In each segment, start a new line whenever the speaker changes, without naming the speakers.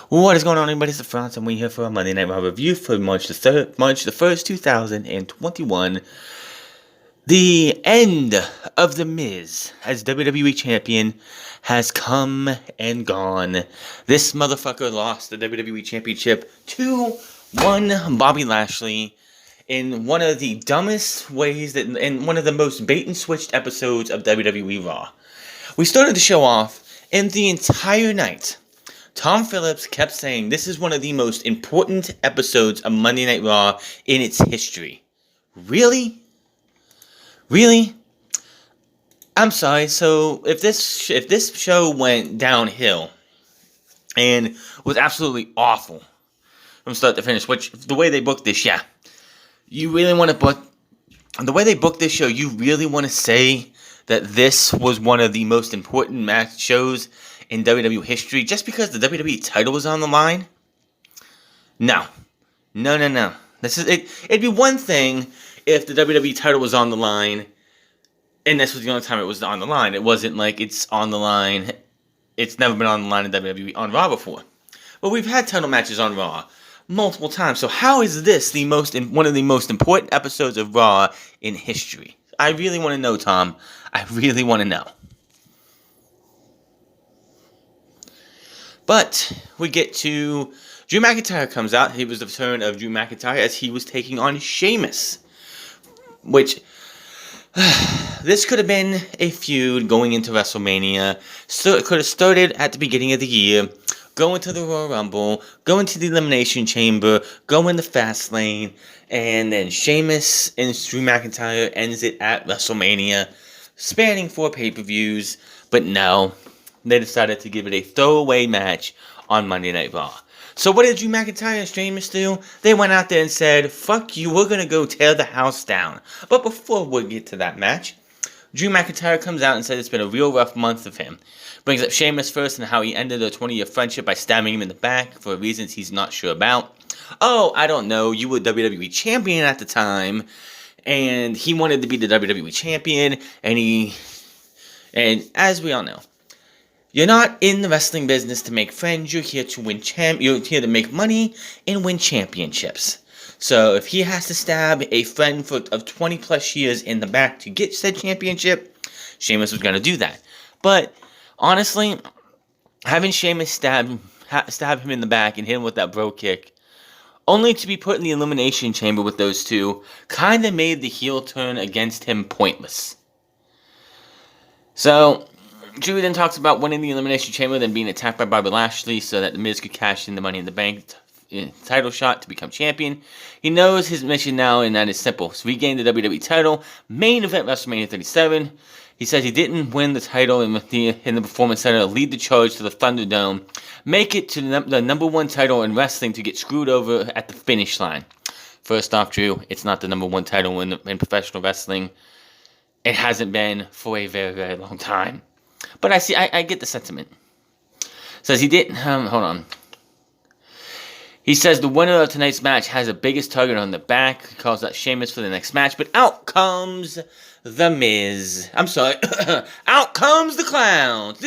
What is going on, everybody? It's the Franz, and we're here for a Monday Night Raw review for March the 1st, 2021. The end of The Miz as WWE Champion has come and gone. This motherfucker lost the WWE Championship to one Bobby Lashley in one of the dumbest ways, in one of the most bait-and-switched episodes of WWE Raw. We started the show off, and the entire night, Tom Phillips kept saying this is one of the most important episodes of Monday Night Raw in its history. Really? Really? I'm sorry. So if this show went downhill and was absolutely awful from start to finish, which the way they booked this, yeah, you really want to book the way they booked this show. You really want to say that this was one of the most important match shows in WWE history just because the WWE title was on the line? No. This is it. It'd be one thing if the WWE title was on the line, and this was the only time it was on the line. It wasn't like it's on the line. It's never been on the line in WWE on Raw before. But we've had title matches on Raw multiple times. So how is this one of the most important episodes of Raw in history? I really want to know, Tom. I really want to know. But we get to Drew McIntyre comes out. It was the return of Drew McIntyre as he was taking on Sheamus. Which, this could have been a feud going into WrestleMania. So it could have started at the beginning of the year, go into the Royal Rumble, go into the Elimination Chamber, go in the Fastlane, and then Sheamus and Drew McIntyre ends it at WrestleMania, spanning 4 pay-per-views. But no, they decided to give it a throwaway match on Monday Night Raw. So what did Drew McIntyre and Sheamus do? They went out there and said, fuck you, we're going to go tear the house down. But before we get to that match, Drew McIntyre comes out and says it's been a real rough month of him. Brings up Sheamus first and how he ended their 20-year friendship by stabbing him in the back for reasons he's not sure about. Oh, I don't know, you were WWE Champion at the time, and he wanted to be the WWE Champion, and as we all know, you're not in the wrestling business to make friends. You're here to win You're here to make money and win championships. So if he has to stab a friend of 20 plus years in the back to get said championship, Sheamus was going to do that. But honestly, having Sheamus stab him in the back and hit him with that bro kick, only to be put in the Elimination Chamber with those two, kind of made the heel turn against him pointless. So Drew then talks about winning the Elimination Chamber, then being attacked by Bobby Lashley so that The Miz could cash in the Money in the Bank title shot to become champion. He knows his mission now, and that is simple. So regain the WWE title, main event WrestleMania 37. He says he didn't win the title in the Performance Center, lead the charge to the Thunderdome, make it to the number 1 title in wrestling to get screwed over at the finish line. First off, Drew, it's not the number 1 title in professional wrestling. It hasn't been for a very, very long time. But I get the sentiment. Says he didn't, hold on. He says the winner of tonight's match has the biggest target on the back. He calls out Sheamus for the next match. But out comes The Miz. I'm sorry. Out comes the Clowns.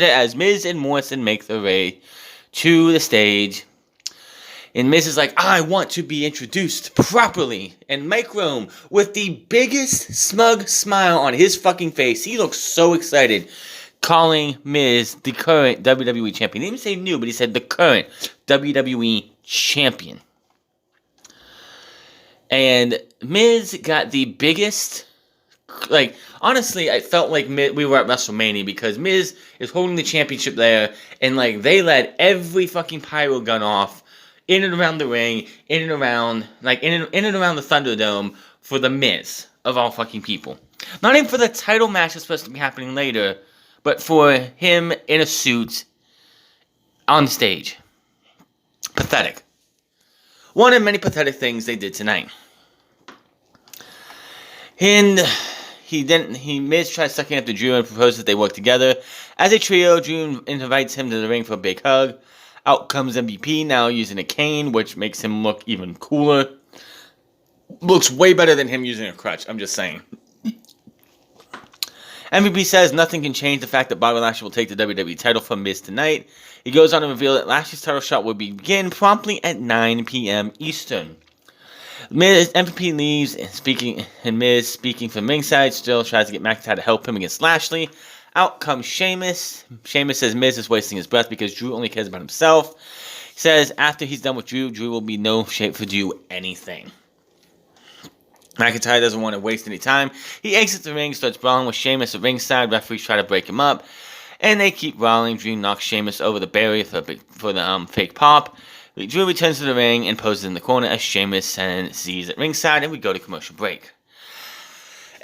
As Miz and Morrison make their way to the stage. And Miz is like, I want to be introduced properly. And Mike Rome, with the biggest smug smile on his fucking face, he looks so excited, calling Miz the current WWE Champion. He didn't say new, but he said the current WWE Champion. And Miz got the biggest, honestly, I felt like we were at WrestleMania because Miz is holding the championship there, and they let every fucking pyro gun off in and around the ring, in and around the Thunderdome for The Miz, of all fucking people. Not even for the title match that's supposed to be happening later, but for him in a suit on stage. Pathetic. One of many pathetic things they did tonight. And Miz tries sucking up to Drew and proposes that they work together. As a trio, Drew invites him to the ring for a big hug. Out comes MVP, now using a cane, which makes him look even cooler. Looks way better than him using a crutch, I'm just saying. MVP says nothing can change the fact that Bobby Lashley will take the WWE title from Miz tonight. He goes on to reveal that Lashley's title shot will begin promptly at 9 p.m. Eastern. MVP leaves, and Miz, speaking from ringside, still tries to get McIntyre to help him against Lashley. Out comes Sheamus. Sheamus says Miz is wasting his breath because Drew only cares about himself. He says after he's done with Drew, Drew will be in no shape to do anything. McIntyre doesn't want to waste any time. He exits the ring, starts brawling with Sheamus at ringside. Referees try to break him up, and they keep brawling. Drew knocks Sheamus over the barrier for the fake pop. Drew returns to the ring and poses in the corner as Sheamus and Z's at ringside, and we go to commercial break.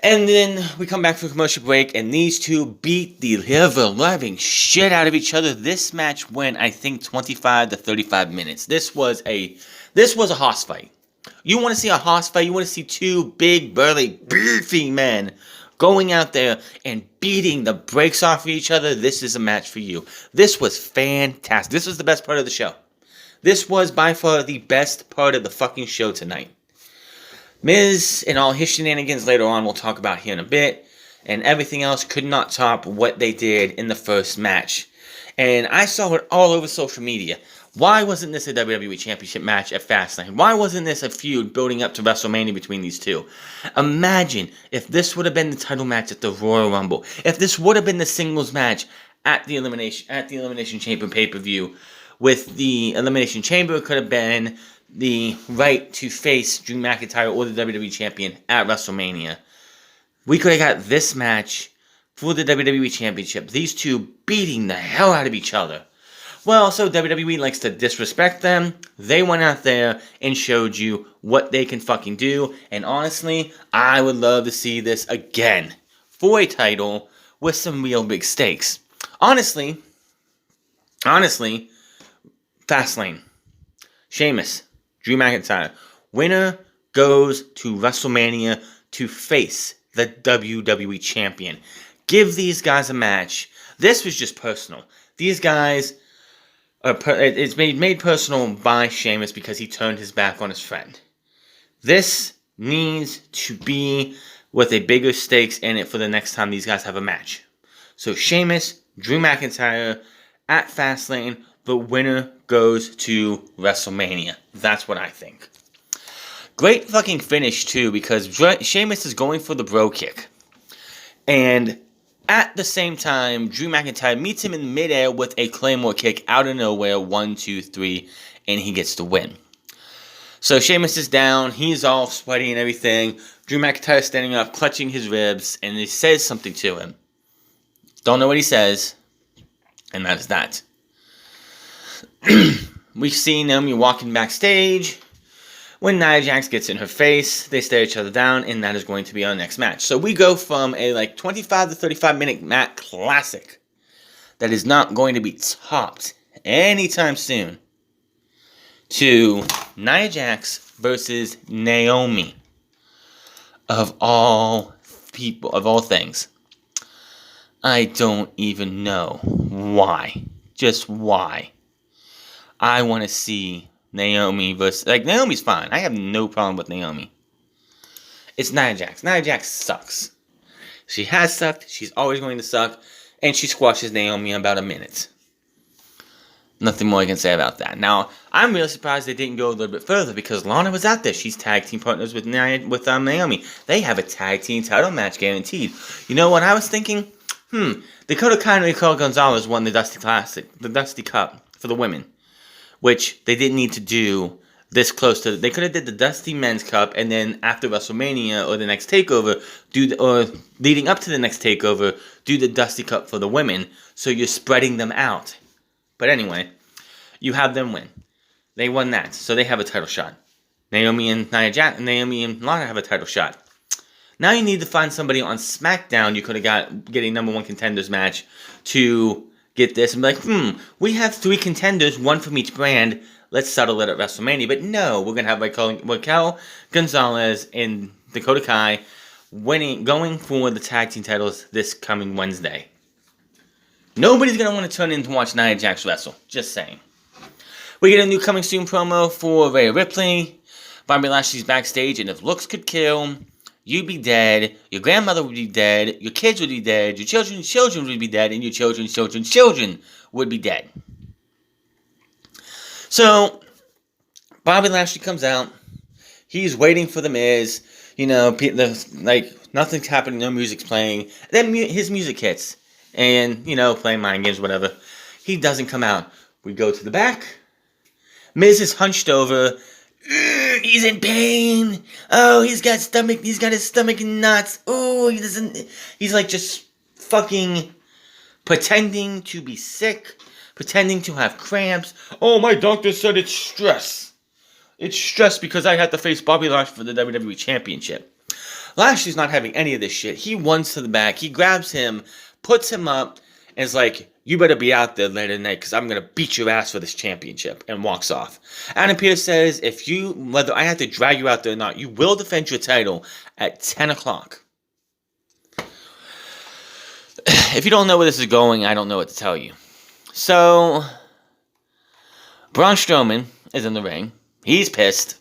And then we come back from commercial break, and these two beat the living shit out of each other. This match went, I think, 25 to 35 minutes. This was a hoss fight. You want to see a hoss fight? You want to see two big, burly, beefy men going out there and beating the brakes off of each other? This is a match for you. This was fantastic. This was the best part of the show. This was by far the best part of the fucking show tonight. Miz and all his shenanigans later on we'll talk about here in a bit, and everything else could not top what they did in the first match. And I saw it all over social media. Why wasn't this a WWE Championship match at Fastlane? Why wasn't this a feud building up to WrestleMania between these two? Imagine if this would have been the title match at the Royal Rumble. If this would have been the singles match at the Elimination Chamber pay-per-view. With the Elimination Chamber, it could have been the right to face Drew McIntyre or the WWE Champion at WrestleMania. We could have got this match for the WWE Championship. These two beating the hell out of each other. Well, so WWE likes to disrespect them. They went out there and showed you what they can fucking do. And honestly, I would love to see this again for a title with some real big stakes. Honestly, Fastlane, Sheamus, Drew McIntyre. Winner goes to WrestleMania to face the WWE Champion. Give these guys a match. This was just personal. These guys... it's made personal by Sheamus because he turned his back on his friend. This needs to be with a bigger stakes in it for the next time these guys have a match. So Sheamus, Drew McIntyre at Fastlane, the winner goes to WrestleMania. That's what I think. Great fucking finish too, because Sheamus is going for the bro kick. And at the same time, Drew McIntyre meets him in midair with a Claymore kick out of nowhere. 1, 2, 3, and he gets the win. So Sheamus is down. He's all sweaty and everything. Drew McIntyre is standing up, clutching his ribs, and he says something to him. Don't know what he says, and that is that. We've seen Naomi walking backstage. When Nia Jax gets in her face, they stare each other down, and that is going to be our next match. So we go from a 25 to 35 minute match classic that is not going to be topped anytime soon to Nia Jax versus Naomi. Of all people, of all things. I don't even know why. Just why. I want to see Naomi versus... Naomi's fine. I have no problem with Naomi. It's Nia Jax. Nia Jax sucks. She has sucked. She's always going to suck. And she squashes Naomi in about a minute. Nothing more I can say about that. Now, I'm really surprised they didn't go a little bit further because Lana was out there. She's tag team partners with Naomi. They have a tag team title match guaranteed. You know what I was thinking? Dakota Kai and Raquel Gonzalez won the Dusty Classic, the Dusty Cup for the women. Which they didn't need to do this close to... They could have did the Dusty Men's Cup, and then after WrestleMania or the next TakeOver, or leading up to the next TakeOver, do the Dusty Cup for the women, so you're spreading them out. But anyway, you have them win. They won that, so they have a title shot. Naomi and Lana have a title shot. Now you need to find somebody on SmackDown you could have get a number one contenders match to... get this and be like, we have 3 contenders, 1 from each brand. Let's settle it at WrestleMania. But no, we're going to have Raquel Gonzalez and Dakota Kai going for the tag team titles this coming Wednesday. Nobody's going to want to tune in to watch Nia Jax wrestle. Just saying. We get a new coming soon promo for Rhea Ripley. Bobby Lashley's backstage, and if looks could kill, you'd be dead, your grandmother would be dead, your kids would be dead, your children's children would be dead, and your children's children's children would be dead. So, Bobby Lashley comes out. He's waiting for the Miz. You know, nothing's happening, no music's playing. Then his music hits. And, you know, playing mind games, whatever. He doesn't come out. We go to the back. Miz is hunched over. He's in pain. Oh, he's got his stomach in knots. Oh, he's like just fucking pretending to be sick. Pretending to have cramps. Oh, my doctor said it's stress. It's stress because I had to face Bobby Lashley for the WWE Championship. Lashley's not having any of this shit. He runs to the back. He grabs him, puts him up, and is like, you better be out there later tonight because I'm going to beat your ass for this championship, and walks off. Adam Pearce says, whether I have to drag you out there or not, you will defend your title at 10 o'clock. If you don't know where this is going, I don't know what to tell you. So, Braun Strowman is in the ring. He's pissed.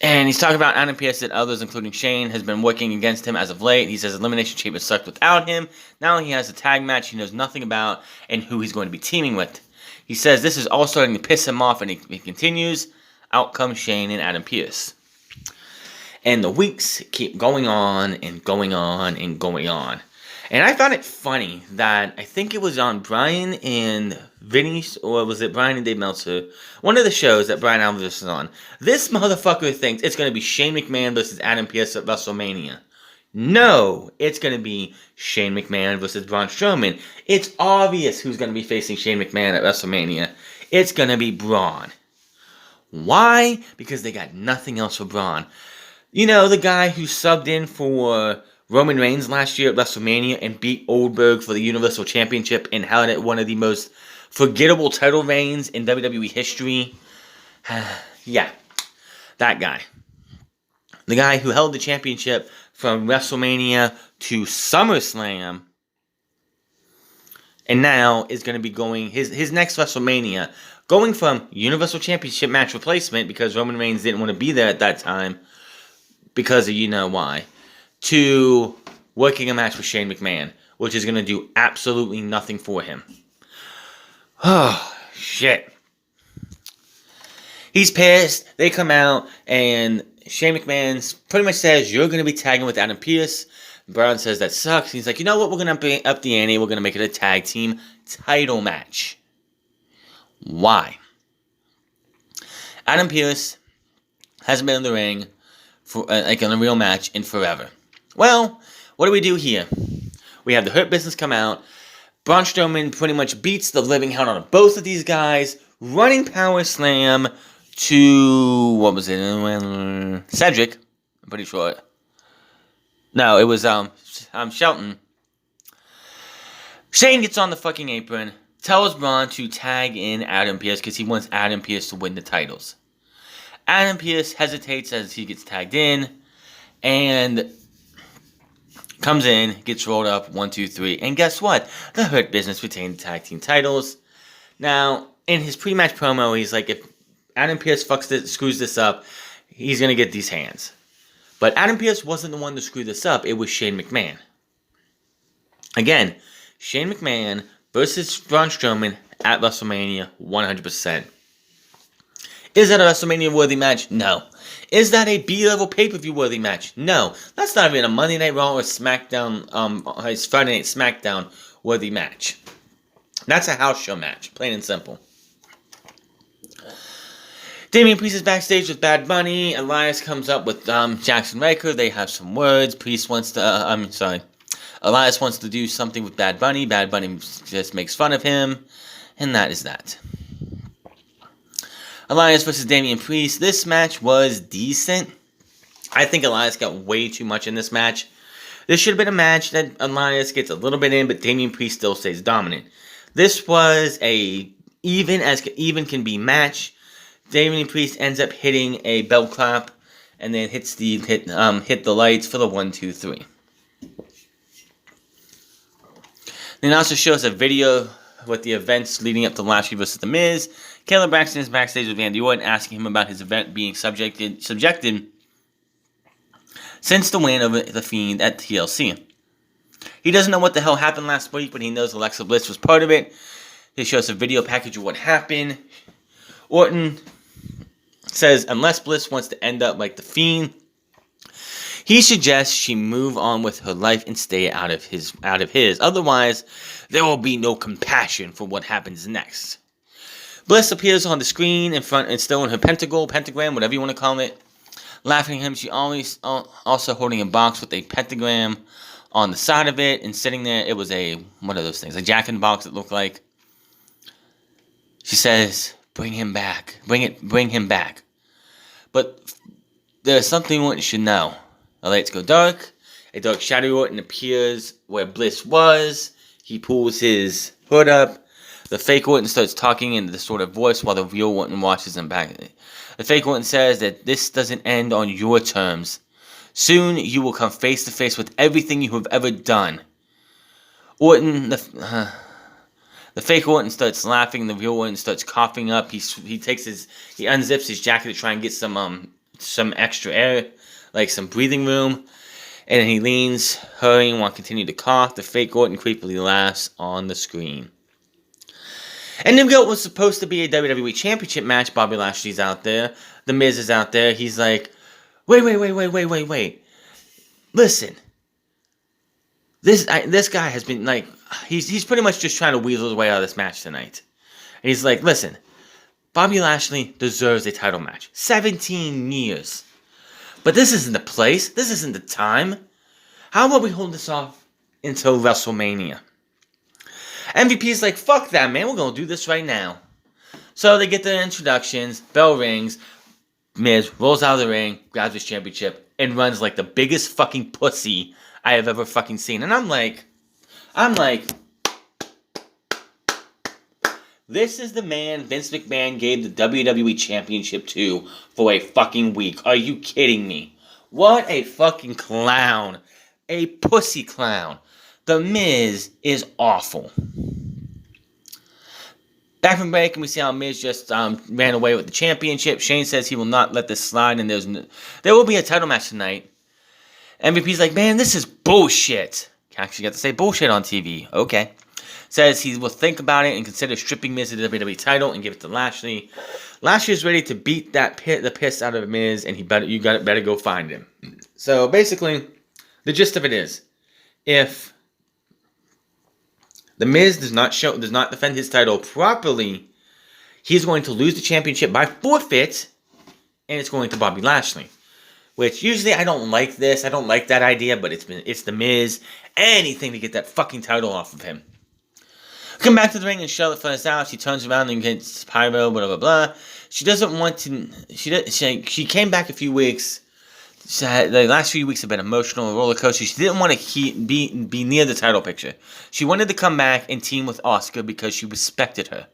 And he's talking about Adam Pearce and others, including Shane, has been working against him as of late. He says Elimination Chamber sucked without him. Now he has a tag match he knows nothing about and who he's going to be teaming with. He says this is all starting to piss him off, and he continues. Out comes Shane and Adam Pearce. And the weeks keep going on and going on and going on. And I found it funny that I think it was on Brian and Vinny, or was it Brian and Dave Meltzer? One of the shows that Brian Alvarez is on. This motherfucker thinks it's going to be Shane McMahon versus Adam Pearce at WrestleMania. No, it's going to be Shane McMahon versus Braun Strowman. It's obvious who's going to be facing Shane McMahon at WrestleMania. It's going to be Braun. Why? Because they got nothing else for Braun. You know, the guy who subbed in for Roman Reigns last year at WrestleMania and beat Goldberg for the Universal Championship and held it one of the most forgettable title reigns in WWE history. Yeah, that guy. The guy who held the championship from WrestleMania to SummerSlam, and now is going to be going his next WrestleMania, going from Universal Championship match replacement because Roman Reigns didn't want to be there at that time because of you know why, to working a match with Shane McMahon, which is going to do absolutely nothing for him. Oh, shit. He's pissed. They come out, and Shane McMahon pretty much says, you're going to be tagging with Adam Pearce. Braun says, that sucks. He's like, you know what? We're going to up the ante. We're going to make it a tag team title match. Why? Adam Pearce hasn't been in the ring for like in a real match in forever. Well, what do we do here? We have the Hurt Business come out. Braun Strowman pretty much beats the living hell out of both of these guys. Running power slam to, what was it? Cedric. I'm pretty sure. No, it was Shelton. Shane gets on the fucking apron. Tells Braun to tag in Adam Pearce because he wants Adam Pearce to win the titles. Adam Pearce hesitates as he gets tagged in. And comes in, gets rolled up, 1, 2, 3, and guess what? The Hurt Business retained the tag team titles. Now, in his pre-match promo, he's like, if Adam Pearce screws this up, he's going to get these hands. But Adam Pearce wasn't the one to screw this up, it was Shane McMahon. Again, Shane McMahon versus Braun Strowman at WrestleMania, 100%. Is that a WrestleMania-worthy match? No. Is that a B-level pay-per-view worthy match? No. That's not even a Monday Night Raw or SmackDown, Friday Night SmackDown worthy match. That's a house show match, plain and simple. Damian Priest is backstage with Bad Bunny. Elias comes up with Jackson Ryker. They have some words. Elias wants to do something with Bad Bunny. Bad Bunny just makes fun of him. And that is that. Elias versus Damian Priest. This match was decent. I think Elias got way too much in this match. This should have been a match that Elias gets a little bit in, but Damian Priest still stays dominant. This was a even can be match. Damian Priest ends up hitting a belt clap and then hit the lights for the 1, 2, 3. Then also shows a video with the events leading up to Lashley versus The Miz. Kayla Braxton is backstage with Randy Orton, asking him about his event being subjected since the win over The Fiend at TLC. He doesn't know what the hell happened last week, but he knows Alexa Bliss was part of it. They show us a video package of what happened. Orton says unless Bliss wants to end up like The Fiend, he suggests she move on with her life and stay out of his. Otherwise, there will be no compassion for what happens next. Bliss appears on the screen in front and still in her pentagram, whatever you want to call it. Laughing at him, she always also holding a box with a pentagram on the side of it, and sitting there, it was one of those things, a jack-in-the-box it looked like. She says, bring him back. Bring him back. But there's something Orton should know. The lights go dark. A dark shadow Orton appears where Bliss was. He pulls his hood up. The fake Orton starts talking in the sort of voice while the real Orton watches him back. The fake Orton says that this doesn't end on your terms. Soon you will come face to face with everything you have ever done. Orton, the fake Orton starts laughing. The real Orton starts coughing up. He unzips his jacket to try and get some extra air, like some breathing room. And then he leans, hurrying while continuing to cough. The fake Orton creepily laughs on the screen. And then what was supposed to be a WWE Championship match. Bobby Lashley's out there. The Miz is out there. He's like, wait. Listen. This guy has been like, he's pretty much just trying to weasel his way out of this match tonight. And he's like, listen, Bobby Lashley deserves a title match. 17 years. But this isn't the place. This isn't the time. How about we hold this off until WrestleMania? MVP's like, fuck that, man. We're going to do this right now. So they get their introductions. Bell rings. Miz rolls out of the ring, grabs his championship, and runs like the biggest fucking pussy I have ever fucking seen. And I'm like, this is the man Vince McMahon gave the WWE Championship to for a fucking week. Are you kidding me? What a fucking clown. A pussy clown. The Miz is awful. Back from break, and we see how Miz just ran away with the championship. Shane says he will not let this slide, and there will be a title match tonight. MVP's like, man, this is bullshit. Actually got to say bullshit on TV. Okay. Says he will think about it and consider stripping Miz of the WWE title and give it to Lashley. Lashley is ready to beat the piss out of Miz, and better go find him. So basically, the gist of it is, if the Miz does not defend his title properly, he's going to lose the championship by forfeit, and it's going to Bobby Lashley. Which usually I don't like this. I don't like that idea, but it's the Miz. Anything to get that fucking title off of him. Come back to the ring and Charlotte Flair's out. She turns around and gets pyro, blah blah blah. She doesn't want to. She came back a few weeks. The last few weeks have been emotional, roller coaster. She didn't want to be near the title picture. She wanted to come back and team with Asuka because she respected her.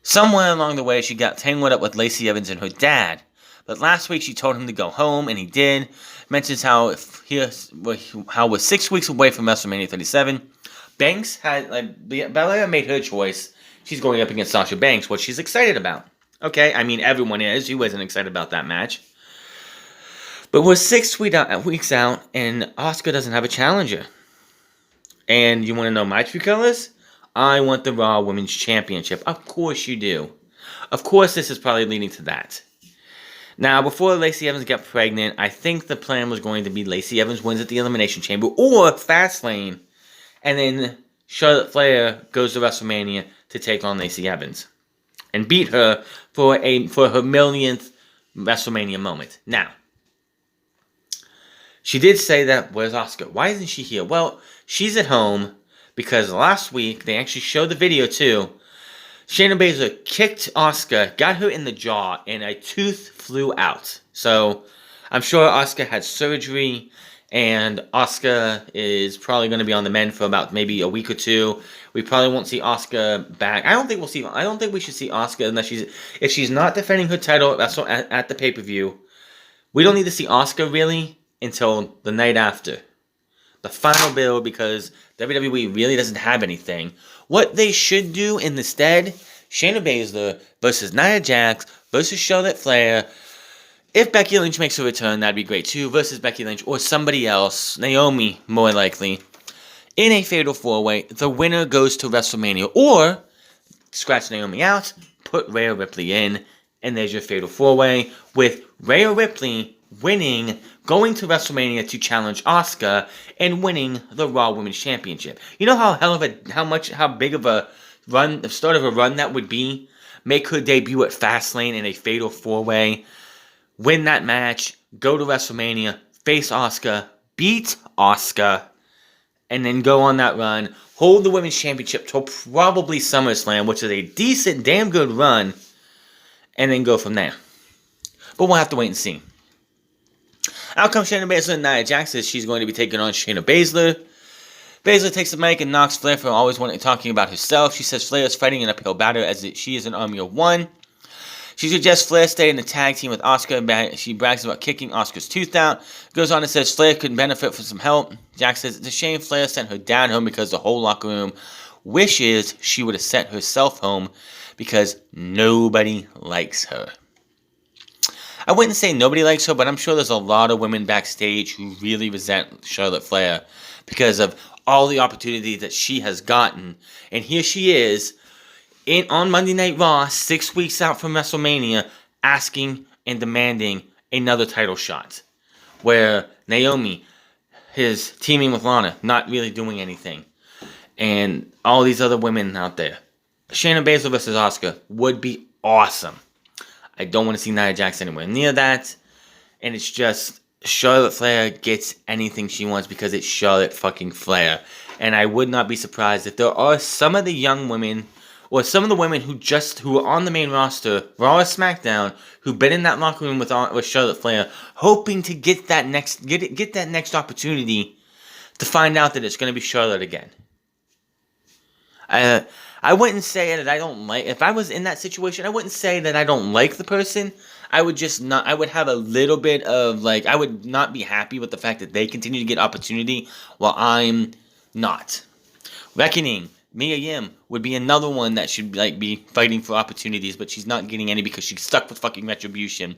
Somewhere along the way, she got tangled up with Lacey Evans and her dad. But last week, she told him to go home, and he did. Mentions how we're 6 weeks away from WrestleMania 37. Banks Belair made her choice. She's going up against Sasha Banks, what she's excited about. Okay, I mean, everyone is. Who wasn't excited about that match? But we're 6 weeks out, and Asuka doesn't have a challenger. And you want to know my true colors? I want the Raw Women's Championship. Of course you do. Of course this is probably leading to that. Now, before Lacey Evans got pregnant, I think the plan was going to be Lacey Evans wins at the Elimination Chamber or Fastlane, and then Charlotte Flair goes to WrestleMania to take on Lacey Evans and beat her for her millionth WrestleMania moment. Now, she did say that, where's Asuka? Why isn't she here? Well, she's at home because last week, they actually showed the video too. Shayna Baszler kicked Asuka, got her in the jaw, and a tooth flew out. So, I'm sure Asuka had surgery, and Asuka is probably going to be on the mend for about maybe a week or two. We probably won't see Asuka back. I don't think we should see Asuka unless if she's not defending her title at the pay-per-view. We don't need to see Asuka really until the night after. The final build, because WWE really doesn't have anything. What they should do instead, Shayna Baszler versus Nia Jax versus Charlotte Flair. If Becky Lynch makes a return, that'd be great too, versus Becky Lynch or somebody else, Naomi more likely, in a fatal 4-way. The winner goes to WrestleMania, or scratch Naomi out, put Rhea Ripley in, and there's your fatal 4-way, with Rhea Ripley winning, going to WrestleMania to challenge Asuka, and winning the Raw Women's Championship. You know how big of a run, the start of a run that would be? Make her debut at Fastlane in a fatal 4-way, win that match, go to WrestleMania, face Asuka, beat Asuka, and then go on that run, hold the Women's Championship till probably SummerSlam, which is a decent, damn good run, and then go from there. But we'll have to wait and see. Out comes Shayna Baszler and Nia Jax says she's going to be taking on Shayna Baszler. Baszler takes the mic and knocks Flair for always talking about herself. She says Flair is fighting an uphill battle as she is an army of one. She suggests Flair stay in the tag team with Asuka. She brags about kicking Asuka's tooth out. Goes on and says Flair could benefit from some help. Jax says it's a shame Flair sent her dad home because the whole locker room wishes she would have sent herself home because nobody likes her. I wouldn't say nobody likes her, but I'm sure there's a lot of women backstage who really resent Charlotte Flair because of all the opportunities that she has gotten. And here she is on Monday Night Raw, 6 weeks out from WrestleMania, asking and demanding another title shot. Where Naomi is teaming with Lana, not really doing anything. And all these other women out there. Shayna Baszler versus Asuka would be awesome. I don't want to see Nia Jax anywhere near that. And it's just Charlotte Flair gets anything she wants because it's Charlotte fucking Flair. And I would not be surprised if there are some of the young women or some of the women who are on the main roster, Raw or SmackDown, who've been in that locker room with Charlotte Flair, hoping to get that next opportunity to find out that it's going to be Charlotte again. I wouldn't say that I don't like. If I was in that situation, I wouldn't say that I don't like the person. I would just not. I would have a little bit of I would not be happy with the fact that they continue to get opportunity while I'm not. Reckoning. Mia Yim would be another one that should be fighting for opportunities, but she's not getting any because she's stuck with fucking Retribution,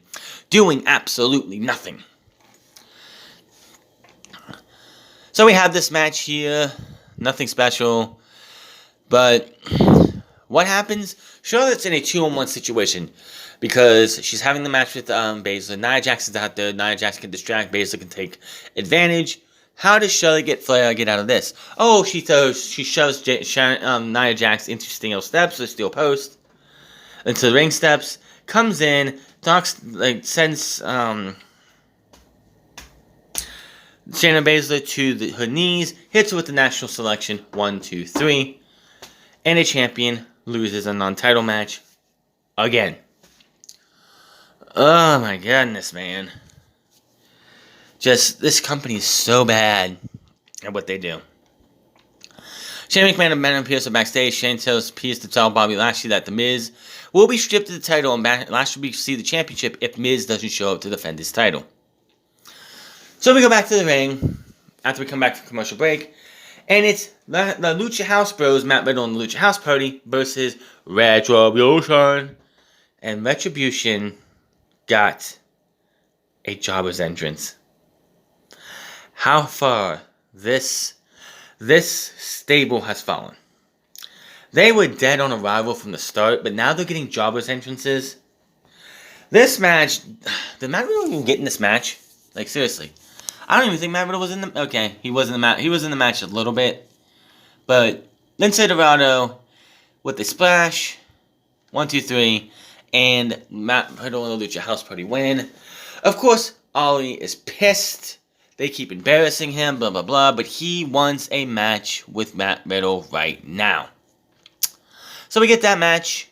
doing absolutely nothing. So we have this match here, nothing special, but what happens? Charlotte's in a 2-on-1 situation because she's having the match with Baszler. Nia Jax is out there. Nia Jax can distract. Baszler can take advantage. How does Charlotte get out of this? Oh, she shoves Nia Jax into steel steps or steel post, into the ring steps. Comes in, sends Shayna Baszler to her knees, hits her with the national selection 1, 2, 3, and a champion loses a non-title match again. Oh my goodness, man. Just, this company is so bad at what they do. Shane McMahon and Madam Pierce are backstage. Shane tells Pierce to tell Bobby Lashley that The Miz will be stripped of the title and Lashley will receive the championship if Miz doesn't show up to defend his title. So we go back to the ring after we come back from commercial break. And it's the Lucha House Bros, Matt Riddle and the Lucha House Party versus Retribution. And Retribution got a jobber's entrance. How far this stable has fallen. They were dead on arrival from the start, but now they're getting jobbers entrances. This match, did Matt Riddle even get in this match? Seriously. I don't even think Matt Riddle was in the... Okay, he was in the match. He was in the match a little bit. But Lince Dorado with the splash. 1, 2, 3. And Matt Riddle and the Lucha House Party win. Of course, Ollie is pissed. They keep embarrassing him, blah, blah, blah. But he wants a match with Matt Riddle right now. So we get that match.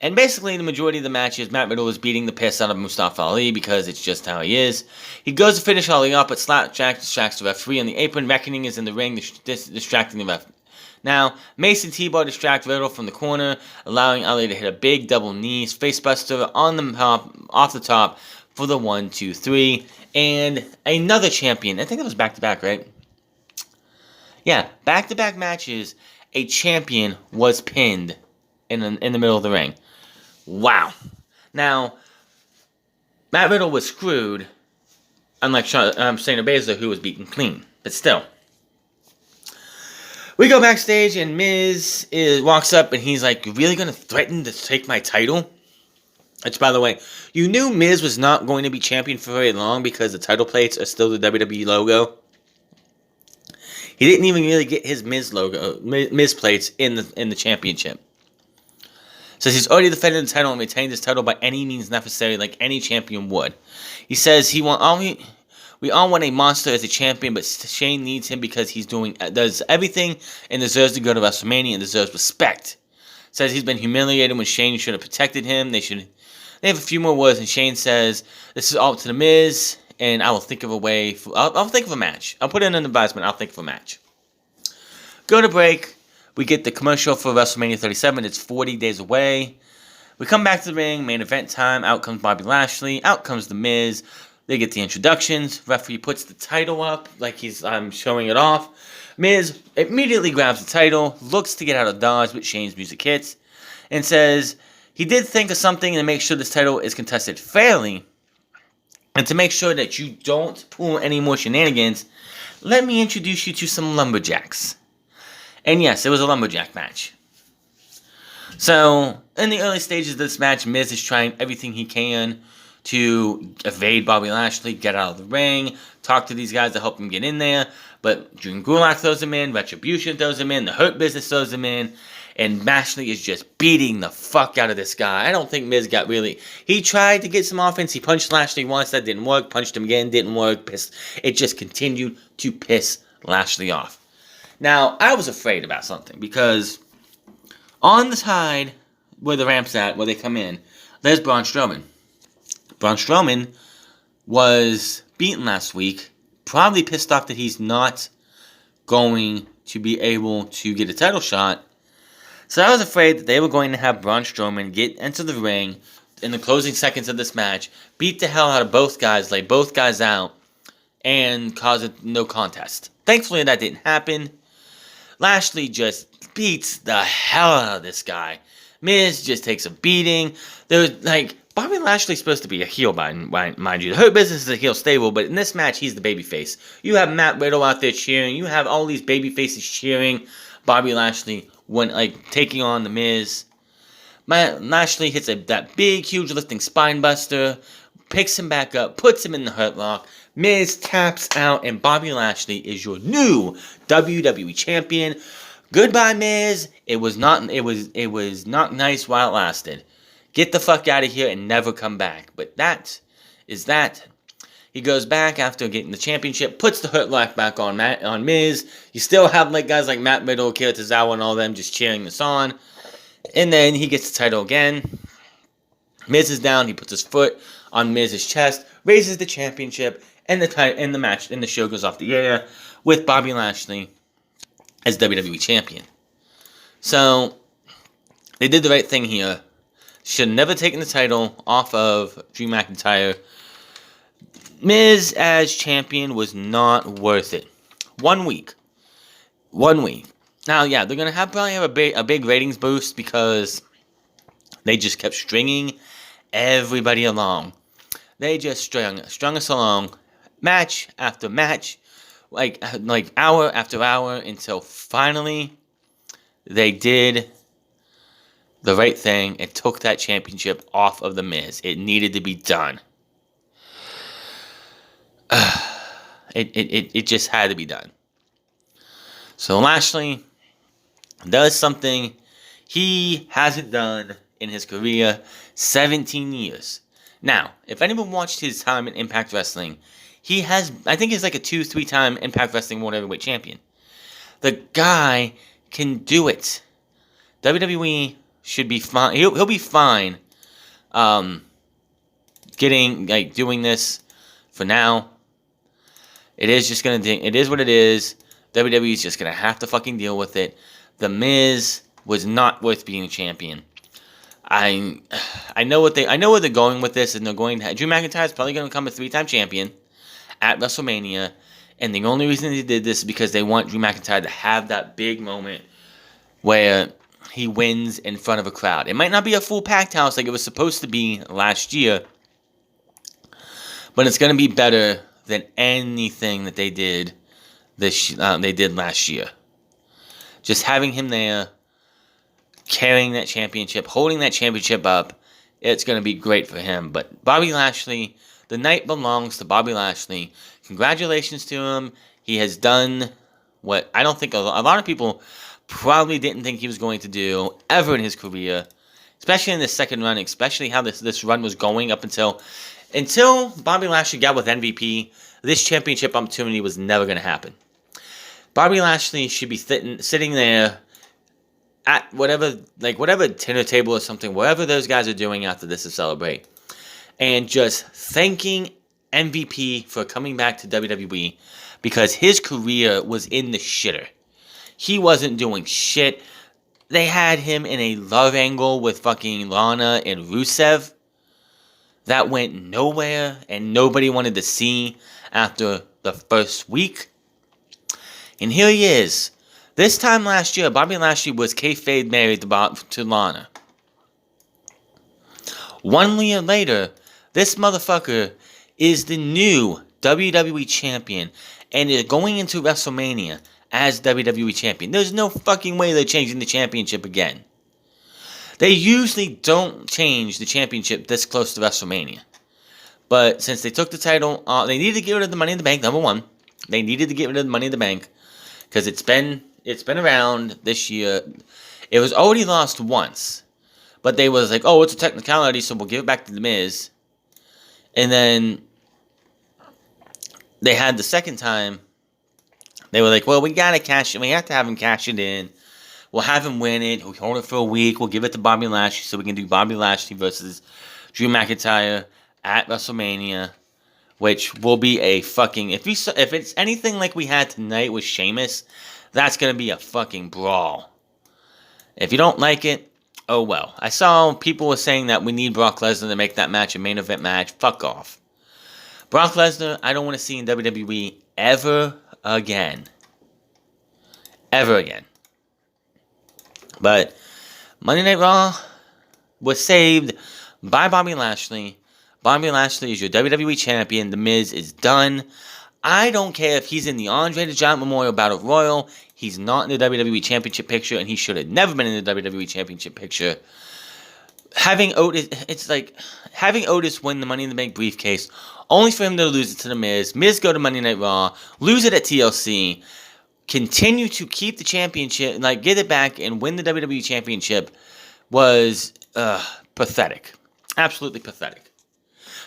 And basically, the majority of the match is Matt Riddle is beating the piss out of Mustafa Ali because it's just how he is. He goes to finish Ali up, but Slapjack distracts the referee on the apron. Reckoning is in the ring, distracting the ref. Now, Mason T-Bar distracts Riddle from the corner, allowing Ali to hit a big double knees facebuster on the top, off the top for the 1, 2, 3. And another champion. I think it was back-to-back, right? Yeah, back-to-back matches. A champion was pinned in the middle of the ring. Wow. Now, Matt Riddle was screwed, unlike Shayna Baszler, who was beaten clean. But still. We go backstage, and Miz walks up, and he's like, "You really going to threaten to take my title?" Which, by the way, you knew Miz was not going to be champion for very long because the title plates are still the WWE logo. He didn't even really get his Miz logo, Miz plates in the championship. Says he's already defended the title and retained his title by any means necessary, like any champion would. He says we all want a monster as a champion, but Shane needs him because does everything and deserves to go to WrestleMania and deserves respect. Says he's been humiliated when Shane should have protected him. They have a few more words, and Shane says, "This is all up to the Miz, and I will think of a way. I'll think of a match. I'll put in an advisement. I'll think of a match." Go to break. We get the commercial for WrestleMania 37. It's 40 days away. We come back to the ring. Main event time. Out comes Bobby Lashley. Out comes the Miz. They get the introductions. Referee puts the title up like he's showing it off. Miz immediately grabs the title, looks to get out of dodge, but Shane's music hits, and says he did think of something to make sure this title is contested fairly, and to make sure that you don't pull any more shenanigans, let me introduce you to some lumberjacks. And yes, it was a lumberjack match. So, in the early stages of this match, Miz is trying everything he can to evade Bobby Lashley, get out of the ring, talk to these guys to help him get in there. But Drew Gulak throws him in, Retribution throws him in, the Hurt Business throws him in, and Lashley is just beating the fuck out of this guy. I don't think Miz got really... He tried to get some offense. He punched Lashley once. That didn't work. Punched him again. Didn't work. It just continued to piss Lashley off. Now, I was afraid about something because on the side where the ramp's at, where they come in, there's Braun Strowman. Braun Strowman was beaten last week, probably pissed off that he's not going to be able to get a title shot. So I was afraid that they were going to have Braun Strowman get into the ring in the closing seconds of this match, beat the hell out of both guys, lay both guys out, and cause a no contest. Thankfully, that didn't happen. Lashley just beats the hell out of this guy. Miz just takes a beating. Bobby Lashley's supposed to be a heel, mind you. The Hurt Business is a heel stable, but in this match, he's the babyface. You have Matt Riddle out there cheering. You have all these babyfaces cheering Bobby Lashley when taking on the Miz. Lashley hits that big, huge lifting spine buster, picks him back up, puts him in the Hurt Lock. Miz taps out, and Bobby Lashley is your new WWE Champion. Goodbye, Miz. It was not nice while it lasted. Get the fuck out of here and never come back. But that is that. He goes back after getting the championship, puts the Hurt Lock back on Miz. You still have guys like Matt Riddle, Akira Tozawa, and all them just cheering this on. And then he gets the title again. Miz is down. He puts his foot on Miz's chest, raises the championship, and the show goes off the air with Bobby Lashley as WWE Champion. So they did the right thing here. Should have never taken the title off of Drew McIntyre. Miz as champion was not worth it. 1 week. 1 week. Now, yeah, they're going to probably have a big ratings boost because they just kept stringing everybody along. They just strung us along, match after match, like hour after hour, until finally they did the right thing and took that championship off of the Miz. It needed to be done. It just had to be done. So Lashley does something he hasn't done in his career, 17 years. Now, if anyone watched his time in Impact Wrestling, I think he's like a 2-3 time Impact Wrestling World Heavyweight Champion. The guy can do it. WWE should be fine. He'll be fine. Doing this for now. It is what it is. WWE is just gonna have to fucking deal with it. The Miz was not worth being a champion. I know where they're going with this, and they're going to... Drew McIntyre is probably going to become a 3-time champion at WrestleMania, and the only reason they did this is because they want Drew McIntyre to have that big moment where he wins in front of a crowd. It might not be a full packed house like it was supposed to be last year, But it's going to be better than anything that they did last year. Just having him there, carrying that championship, holding that championship up, it's going to be great for him. But Bobby Lashley, the night belongs to Bobby Lashley. Congratulations to him. He has done what I don't think a lot of people probably didn't think he was going to do ever in his career, especially in this second run, especially how this run was going up until Bobby Lashley got with MVP. This championship opportunity was never going to happen. Bobby Lashley should be sitting there at whatever dinner table or something, wherever those guys are doing after this to celebrate, and just thanking MVP for coming back to WWE because his career was in the shitter. He wasn't doing shit. They had him in a love angle with fucking Lana and Rusev that went nowhere and nobody wanted to see after the first week. And here he is. This time last year, Bobby Lashley was kayfabe married to Lana. 1 year later, this motherfucker is the new WWE Champion and is going into WrestleMania as WWE Champion. There's no fucking way they're changing the championship again. They usually don't change the championship this close to WrestleMania. But since they took the title, they needed to get rid of the Money in the Bank, number one. They needed to get rid of the Money in the Bank because it's been around this year. It was already lost once. But they was like, oh, it's a technicality, so we'll give it back to The Miz. And then they had the second time. They were like, well, we gotta cash it. We have to have him cash it in. We'll have him win it. We'll hold it for a week. We'll give it to Bobby Lashley so we can do Bobby Lashley versus Drew McIntyre at WrestleMania, which will be a fucking... If it's anything like we had tonight with Sheamus, that's gonna be a fucking brawl. If you don't like it, oh well. I saw people were saying that we need Brock Lesnar to make that match a main event match. Fuck off. Brock Lesnar, I don't want to see in WWE ever again. Ever again. But Monday Night Raw was saved by Bobby Lashley. Bobby Lashley is your WWE Champion. The Miz is done. I don't care if he's in the Andre the Giant Memorial Battle Royal. He's not in the WWE Championship picture, and he should have never been in the WWE Championship picture. Having Otis win the Money in the Bank briefcase, only for him to lose it to The Miz. Miz go to Monday Night Raw, lose it at TLC, continue to keep the championship, get it back and win the WWE Championship was pathetic. Absolutely pathetic.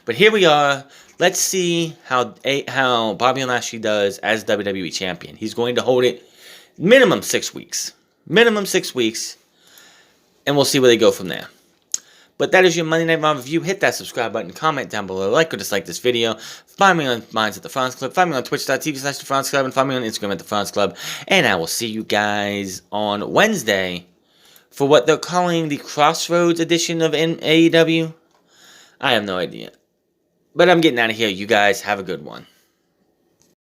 But here we are. Let's see how Bobby Lashley does as WWE Champion. He's going to hold it minimum 6 weeks. Minimum 6 weeks. And we'll see where they go from there. But that is your Monday Night Raw review. Hit that subscribe button, comment down below, like or dislike this video. Find me on Minds at the France Club. Find me on twitch.tv/the France Club. And find me on Instagram at the France Club. And I will see you guys on Wednesday for what they're calling the Crossroads edition of AEW. I have no idea. But I'm getting out of here. You guys have a good one.